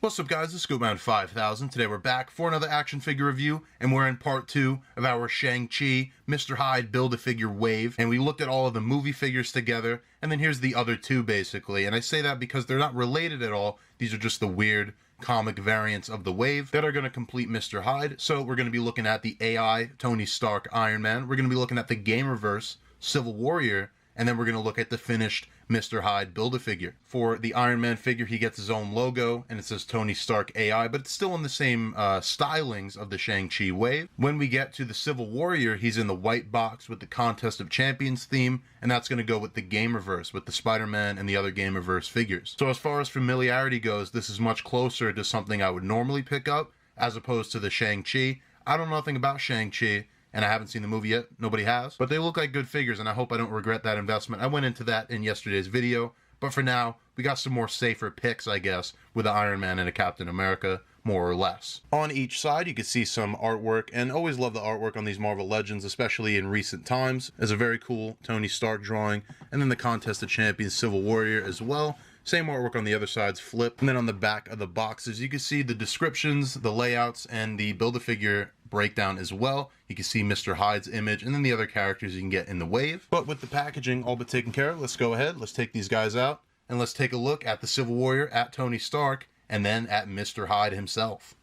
What's up guys, it's Scoopman 5000. Today we're back for another action figure review, and we're in part 2 of our Shang-Chi, Mr. Hyde Build-A-Figure wave, and we looked at all of the movie figures together, and then here's the other two basically, and I say that because they're not related at all. These are just the weird comic variants of the wave that are going to complete Mr. Hyde. So we're going to be looking at the AI Tony Stark Iron Man, we're going to be looking at the Gamerverse Civil Warrior, and then we're going to look at the finished Mr. Hyde Build-A-Figure. For the Iron Man figure, he gets his own logo, and it says Tony Stark AI, but it's still in the same stylings of the Shang-Chi wave. When we get to the Civil Warrior, he's in the white box with the Contest of Champions theme, and that's going to go with the Gamerverse, with the Spider-Man and the other Gamerverse figures. So as far as familiarity goes, this is much closer to something I would normally pick up, as opposed to the Shang-Chi. I don't know nothing about Shang-Chi, and I haven't seen the movie yet. Nobody has. But they look like good figures, and I hope I don't regret that investment. I went into that in yesterday's video. But for now, we got some more safer picks, I guess, with an Iron Man and a Captain America, more or less. On each side, you can see some artwork, and always love the artwork on these Marvel Legends, especially in recent times. There's a very cool Tony Stark drawing, and then the Contest of Champions Civil Warrior as well. Same artwork on the other side's flipped. And then on the back of the boxes, you can see the descriptions, the layouts, and the Build-A-Figure breakdown as well. You can see Mr. Hyde's image, and then the other characters you can get in the wave. But with the packaging all but taken care of, let's go ahead, let's take these guys out, and let's take a look at the Civil Warrior, at Tony Stark, and then at Mr. Hyde himself.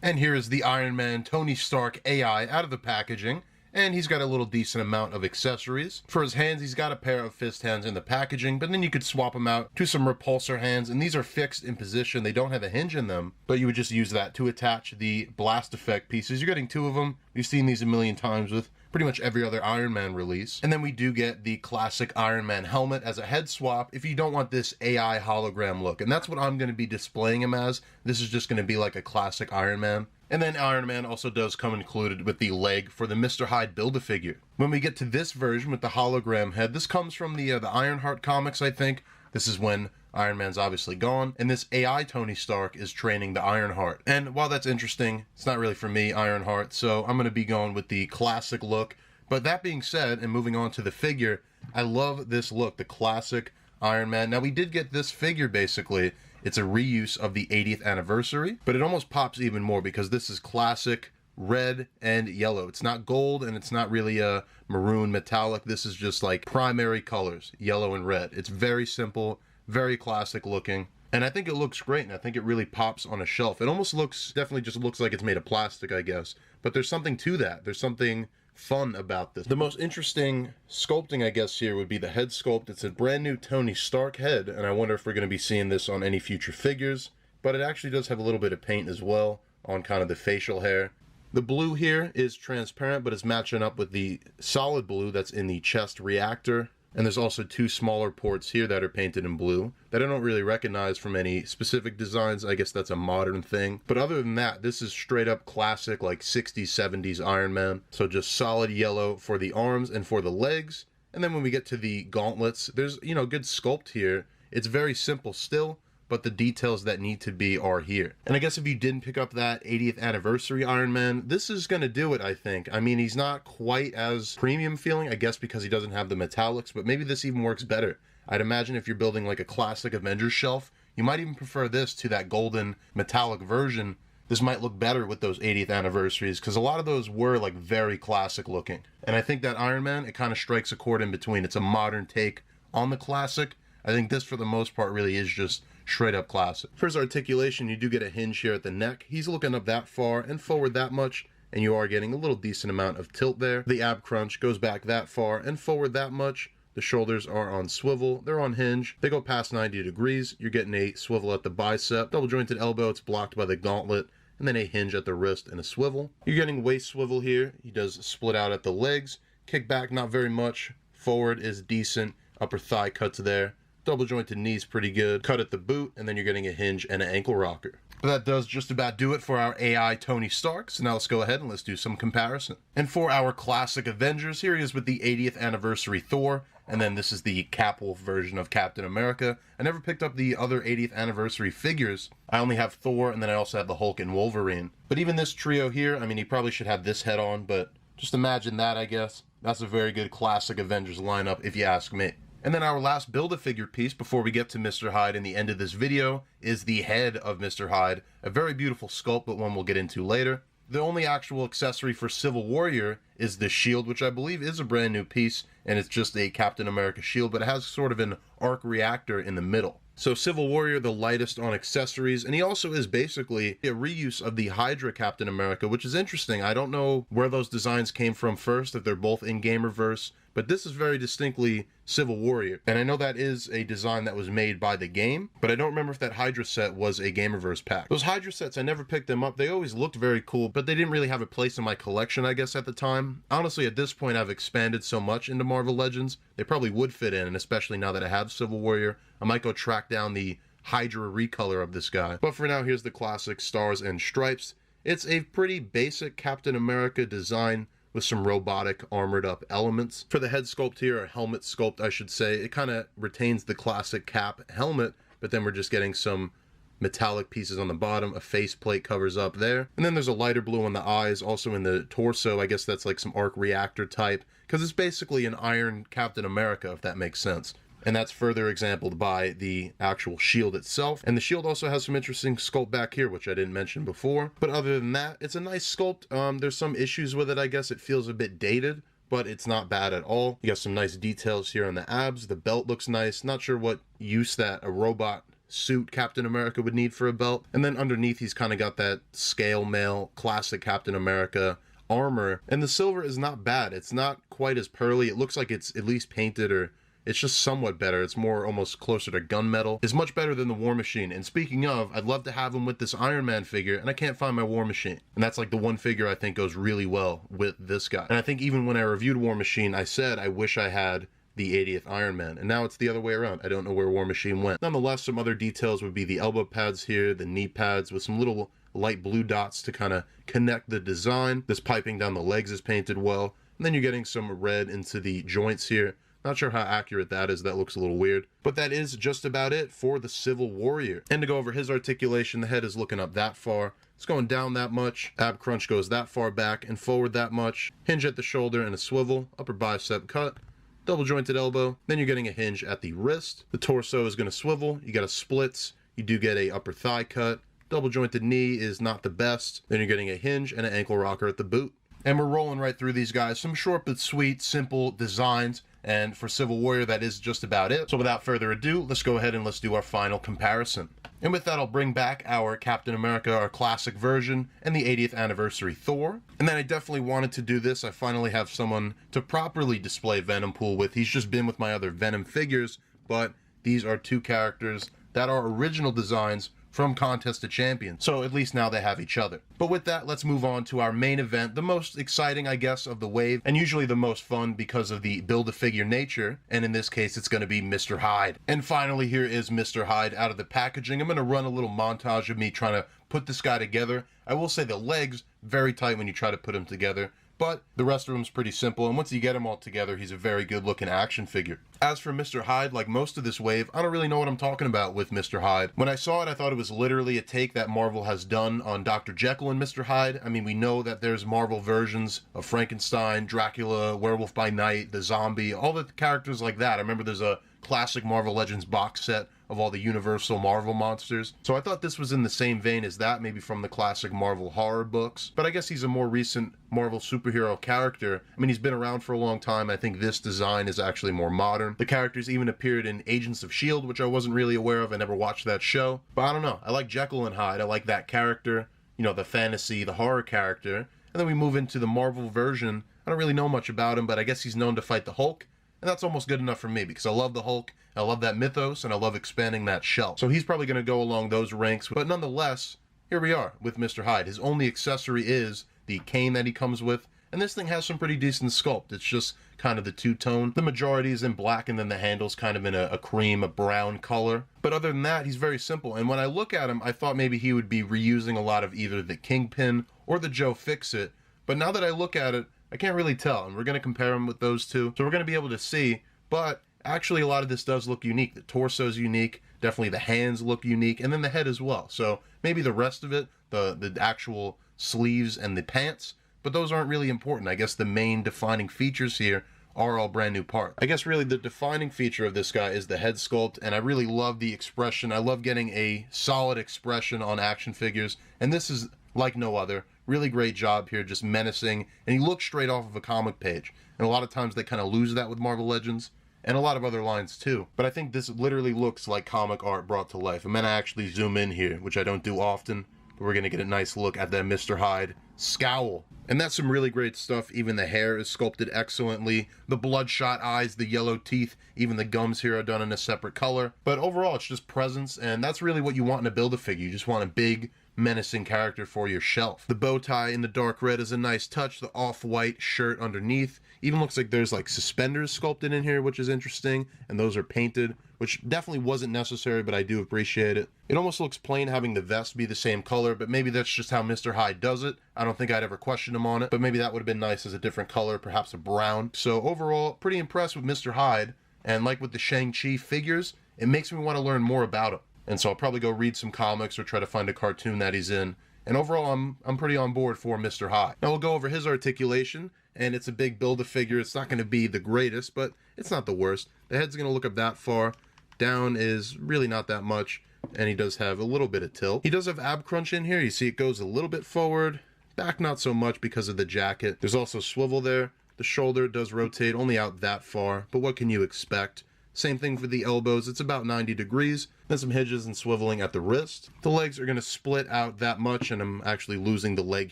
And here is the Iron Man Tony Stark AI out of the packaging. And he's got a little decent amount of accessories. For his hands, he's got a pair of fist hands in the packaging, but then you could swap them out to some repulsor hands, and these are fixed in position. They don't have a hinge in them, but you would just use that to attach the blast effect pieces. You're getting two of them. We've seen these a million times with pretty much every other Iron Man release. And then we do get the classic Iron Man helmet as a head swap if you don't want this AI hologram look. And that's what I'm going to be displaying him as. This is just going to be like a classic Iron Man. And then Iron Man also does come included with the leg for the Mr. Hyde Build-A-Figure. When we get to this version with the hologram head, this comes from the Ironheart comics, I think. This is when Iron Man's obviously gone, and this AI Tony Stark is training the Ironheart. And while that's interesting, it's not really for me, Ironheart, so I'm going to be going with the classic look. But that being said, and moving on to the figure, I love this look, the classic Iron Man. Now, we did get this figure, basically. It's a reuse of the 80th anniversary, but it almost pops even more because this is classic red and yellow. It's not gold, and it's not really a maroon metallic. This is just like primary colors, yellow and red. It's very simple, very classic looking, and I think it looks great, and I think it really pops on a shelf. It almost looks, definitely just looks like it's made of plastic, I guess, but there's something to that. There's something fun about this. The most interesting sculpting, I guess, here would be the head sculpt. It's a brand new Tony Stark head, and I wonder if we're going to be seeing this on any future figures, but it actually does have a little bit of paint as well on kind of the facial hair. The blue here is transparent, but it's matching up with the solid blue that's in the chest reactor. And there's also two smaller ports here that are painted in blue that I don't really recognize from any specific designs. I guess that's a modern thing. But other than that, this is straight up classic, like 60s, 70s Iron Man. So just solid yellow for the arms and for the legs. And then when we get to the gauntlets, there's, you know, good sculpt here. It's very simple still, but the details that need to be are here. And I guess if you didn't pick up that 80th anniversary Iron Man, this is gonna do it, I think. I mean, he's not quite as premium feeling, I guess because he doesn't have the metallics, but maybe this even works better. I'd imagine if you're building like a classic Avengers shelf, you might even prefer this to that golden metallic version. This might look better with those 80th anniversaries, because a lot of those were like very classic looking. And I think that Iron Man, it kind of strikes a chord in between. It's a modern take on the classic. I think this, for the most part, really is just straight up classic. For his articulation, you do get a hinge here at the neck. He's looking up that far and forward that much, and you are getting a little decent amount of tilt there. The ab crunch goes back that far and forward that much. The shoulders are on swivel. They're on hinge. They go past 90 degrees. You're getting a swivel at the bicep. Double jointed elbow. It's blocked by the gauntlet. And then a hinge at the wrist and a swivel. You're getting waist swivel here. He does split out at the legs. Kick back, not very much. Forward is decent. Upper thigh cuts there. Double jointed knees pretty good. Cut at the boot, and then you're getting a hinge and an ankle rocker. But that does just about do it for our AI Tony Stark. So now let's go ahead and let's do some comparison. And for our classic Avengers, here he is with the 80th anniversary Thor. And then this is the Capwolf version of Captain America. I never picked up the other 80th anniversary figures. I only have Thor, and then I also have the Hulk and Wolverine. But even this trio here, I mean, he probably should have this head on, but just imagine that, I guess. That's a very good classic Avengers lineup, if you ask me. And then our last Build-A-Figure piece before we get to Mr. Hyde in the end of this video is the head of Mr. Hyde. A very beautiful sculpt, but one we'll get into later. The only actual accessory for Civil Warrior is the shield, which I believe is a brand new piece, and it's just a Captain America shield, but it has sort of an arc reactor in the middle. So Civil Warrior, the lightest on accessories, and he also is basically a reuse of the Hydra Captain America, which is interesting. I don't know where those designs came from first, if they're both in Gamerverse, but this is very distinctly Civil Warrior. And I know that is a design that was made by the game, but I don't remember if that Hydra set was a Gamerverse pack. Those Hydra sets, I never picked them up. They always looked very cool, but they didn't really have a place in my collection, I guess, at the time. Honestly, at this point, I've expanded so much into Marvel Legends, they probably would fit in, and especially now that I have Civil Warrior, I might go track down the Hydra recolor of this guy. But for now, here's the classic Stars and Stripes. It's a pretty basic Captain America design with some robotic armored up elements. For the head sculpt here, or helmet sculpt I should say, it kind of retains the classic Cap helmet, but then we're just getting some metallic pieces on the bottom, a faceplate covers up there, and then there's a lighter blue on the eyes, also in the torso. I guess that's like some arc reactor type, because it's basically an Iron Captain America, if that makes sense. And that's further exampled by the actual shield itself. And the shield also has some interesting sculpt back here, which I didn't mention before. But other than that, it's a nice sculpt. There's some issues with it, I guess. It feels a bit dated, but it's not bad at all. You got some nice details here on the abs. The belt looks nice. Not sure what use that a robot suit Captain America would need for a belt. And then underneath, he's kind of got that scale mail, classic Captain America armor. And the silver is not bad. It's not quite as pearly. It looks like it's at least painted, or it's just somewhat better. It's more almost closer to gunmetal. It's much better than the War Machine. And speaking of, I'd love to have him with this Iron Man figure, and I can't find my War Machine. And that's like the one figure I think goes really well with this guy. And I think even when I reviewed War Machine, I said I wish I had the 80th Iron Man, and now it's the other way around. I don't know where War Machine went. Nonetheless, some other details would be the elbow pads here, the knee pads with some little light blue dots to kind of connect the design. This piping down the legs is painted well, and then you're getting some red into the joints here. Not sure how accurate that is. That looks a little weird. But that is just about it for the Civil Warrior. And to go over his articulation, the head is looking up that far. It's going down that much. Ab crunch goes that far back and forward that much. Hinge at the shoulder and a swivel. Upper bicep cut. Double jointed elbow. Then you're getting a hinge at the wrist. The torso is going to swivel. You got a splits. You do get a upper thigh cut. Double jointed knee is not the best. Then you're getting a hinge and an ankle rocker at the boot. And we're rolling right through these guys. Some short but sweet, simple designs. And for Civil Warrior, that is just about it. So without further ado, let's go ahead and let's do our final comparison. And with that, I'll bring back our Captain America, our classic version, and the 80th anniversary Thor. And then I definitely wanted to do this. I finally have someone to properly display Venom Pool with. He's just been with my other Venom figures, but these are two characters that are original designs from Contest of Champions. So at least now they have each other. But with that, let's move on to our main event, the most exciting, I guess, of the wave, and usually the most fun because of the Build-A-Figure nature, and in this case, it's going to be Mr. Hyde. And finally, here is Mr. Hyde out of the packaging. I'm going to run a little montage of me trying to put this guy together. I will say the legs, very tight when you try to put him together, but the rest of him's pretty simple, and once you get him all together, he's a very good looking action figure. As for Mr. Hyde, like most of this wave, I don't really know what I'm talking about with Mr. Hyde. When I saw it, I thought it was literally a take that Marvel has done on Dr. Jekyll and Mr. Hyde. I mean, we know that there's Marvel versions of Frankenstein, Dracula, Werewolf by Night, the Zombie, all the characters like that. I remember there's a classic Marvel Legends box set of all the Universal Marvel monsters. So I thought this was in the same vein as that, maybe from the classic Marvel horror books. But I guess he's a more recent Marvel superhero character. I mean, he's been around for a long time. I think this design is actually more modern. The characters even appeared in Agents of S.H.I.E.L.D., which I wasn't really aware of. I never watched that show. But I don't know. I like Jekyll and Hyde. I like that character, you know, the fantasy, the horror character. And then we move into the Marvel version. I don't really know much about him, but I guess he's known to fight the Hulk. And that's almost good enough for me because I love the Hulk, I love that mythos, and I love expanding that shelf. So he's probably going to go along those ranks. But nonetheless, here we are with Mr. Hyde. His only accessory is the cane that he comes with. And this thing has some pretty decent sculpt. It's just kind of the two-tone. The majority is in black, and then the handle's kind of in a cream, a brown color. But other than that, he's very simple. And when I look at him, I thought maybe he would be reusing a lot of either the Kingpin or the Joe Fix-It. But now that I look at it, I can't really tell, and we're going to compare them with those two. So we're going to be able to see, but actually a lot of this does look unique. The torso's unique, definitely the hands look unique, and then the head as well. So maybe the rest of it, the actual sleeves and the pants, but those aren't really important. I guess the main defining features here are all brand new parts. I guess really the defining feature of this guy is the head sculpt, and I really love the expression. I love getting a solid expression on action figures, and this is like no other. Really great job here, just menacing, and he looks straight off of a comic page. And a lot of times they kind of lose that with Marvel Legends, and a lot of other lines too. But I think this literally looks like comic art brought to life. I'm gonna actually zoom in here, which I don't do often, but we're gonna get a nice look at that Mr. Hyde scowl. And that's some really great stuff. Even the hair is sculpted excellently. The bloodshot eyes, the yellow teeth, even the gums here are done in a separate color. But overall, it's just presence, and that's really what you want in a Build-A-Figure. You just want a big, menacing character for your shelf. The bow tie in the dark red is a nice touch. The off-white shirt underneath even looks like there's like suspenders sculpted in here, which is interesting, and those are painted, which definitely wasn't necessary, but I do appreciate it. It almost looks plain having the vest be the same color, but maybe that's just how Mr. Hyde does it. I don't think I'd ever question him on it, but maybe that would have been nice as a different color, perhaps a brown. So overall, pretty impressed with Mr. Hyde, and like with the Shang-Chi figures, it makes me want to learn more about him. And so I'll probably go read some comics or try to find a cartoon that he's in. And overall, I'm pretty on board for Mr. Hyde. Now we'll go over his articulation, and it's a big Build-A-Figure. It's not going to be the greatest, but it's not the worst. The head's going to look up that far. Down is really not that much, and he does have a little bit of tilt. He does have ab crunch in here. You see it goes a little bit forward. Back not so much because of the jacket. There's also swivel there. The shoulder does rotate only out that far, but what can you expect? Same thing for the elbows, it's about 90 degrees. Then some hinges and swiveling at the wrist. The legs are going to split out that much, and I'm actually losing the leg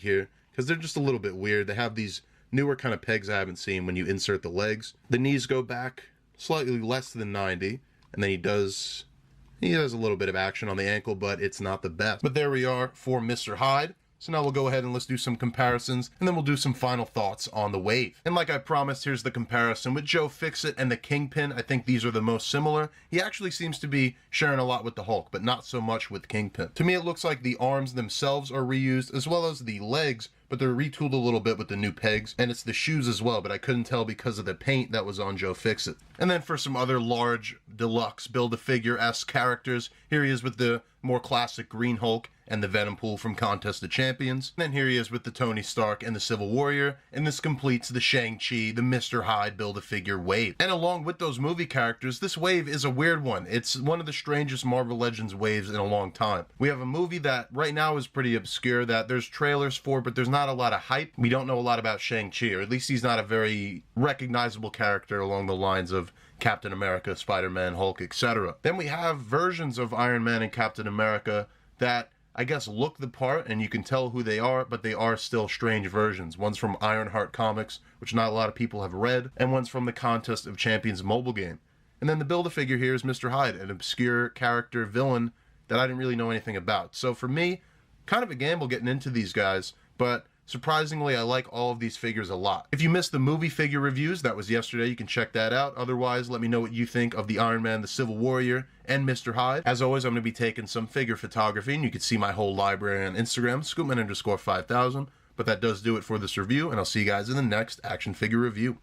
here because they're just a little bit weird. They have these newer kind of pegs I haven't seen when you insert the legs. The knees go back slightly less than 90, and then he has a little bit of action on the ankle, but it's not the best. But there we are for Mr. Hyde. So now we'll go ahead and let's do some comparisons, and then we'll do some final thoughts on the Wave. And like I promised, here's the comparison with Joe Fixit and the Kingpin. I think these are the most similar. He actually seems to be sharing a lot with the Hulk, but not so much with Kingpin. To me, it looks like the arms themselves are reused, as well as the legs, but they're retooled a little bit with the new pegs, and it's the shoes as well, but I couldn't tell because of the paint that was on Joe Fixit. And then for some other large, deluxe, Build-A-Figure-esque characters, here he is with the more classic Green Hulk and the Venom Pool from Contest of Champions. And then here he is with the Tony Stark and the Civil Warrior, and this completes the Shang-Chi, the Mr. Hyde Build-A-Figure wave. And along with those movie characters, this wave is a weird one. It's one of the strangest Marvel Legends waves in a long time. We have a movie that right now is pretty obscure, that there's trailers for, but there's not a lot of hype. We don't know a lot about Shang-Chi, or at least he's not a very recognizable character along the lines of Captain America, Spider-Man, Hulk, etc. Then we have versions of Iron Man and Captain America that I guess look the part and you can tell who they are, but they are still strange versions. One's from Ironheart Comics, which not a lot of people have read, and one's from the Contest of Champions mobile game. And then the Build-A-Figure here is Mr. Hyde, an obscure character villain that I didn't really know anything about. So for me, kind of a gamble getting into these guys, but surprisingly, I like all of these figures a lot. If you missed the movie figure reviews, that was yesterday, you can check that out. Otherwise, let me know what you think of the Iron Man, the Civil Warrior, and Mr. Hyde. As always, I'm going to be taking some figure photography, and you can see my whole library on Instagram, Scoopman_5000. But that does do it for this review, and I'll see you guys in the next action figure review.